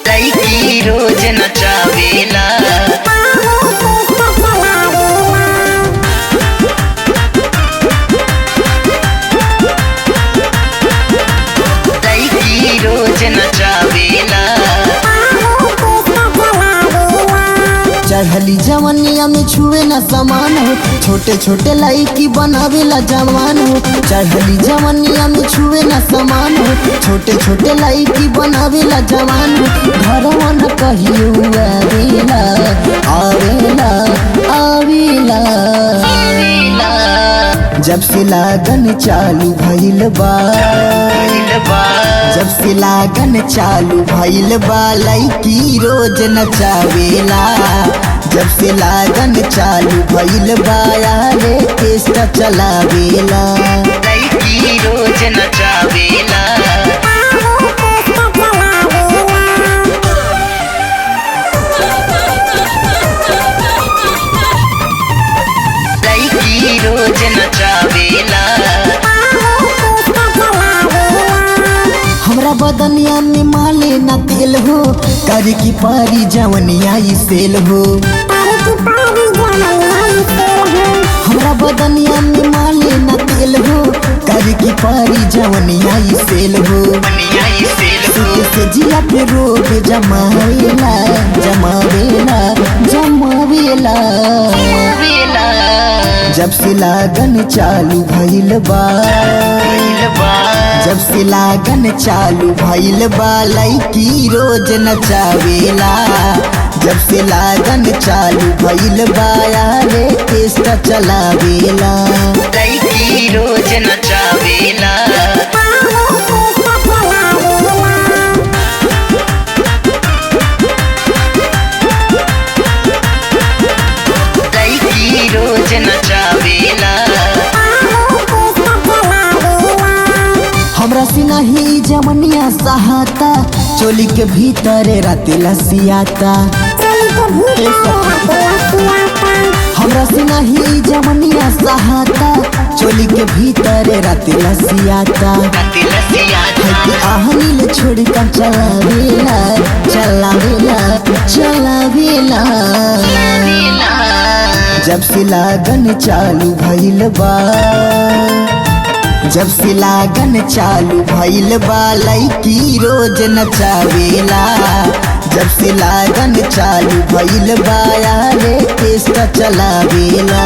लईकी रोज नचावेला। लईकी रोज नचावेला। चढ़ली जवनिया में छुए न समान हो, छोटे छोटे लईकी बनावेला जवान हो। चढ़ली जवनिया में छुए न समान हो, छोटे छोटे लईकी बनावेला जवान हो। घरवा न कहियो आवेला आवेला आवेला। जब से लागन चालू भइल बा, जब से लागन चालू भइल बा लईकी रोज नचावेला। जब से लागन चालू भइल बा यारे केस्टा चलावेला। लईकी रोज नचावेला। लईकी रोज नचावेला। हमरा बदनिया में माले न तेल हो, कर की पारी जवनिया ई सेल हो। हमरा बदनिया में माले न तेल हो, कर की पारी जवनिया ई सेल हो। से जिया पे रोग जमावेला जमावेला जमावेला। जब से लागन चालू भइल बा, जब से लागन चालू भइल बा लईकी रोज नचावेला। जब से लागन चालू भइल बा यारे केस्टा चलावेला। लईकी रोज नचावेला। लईकी रोज नचावेला। हमरा से नहीं जवनिया सहाता, चोली के भीतर रात लसियाता। हमरा से नहीं जवनिया सहाता, चोली के भीतर रात लसियाता। आहनील छोड़ कर चलावेला चलावेला चलावेला। जब से लागन चालू भइल बा, जब से लागन चालू भइल बा लईकी रोज नचावेला। जब से लागन चालू भइल बा यारे केस्टा चलावेला।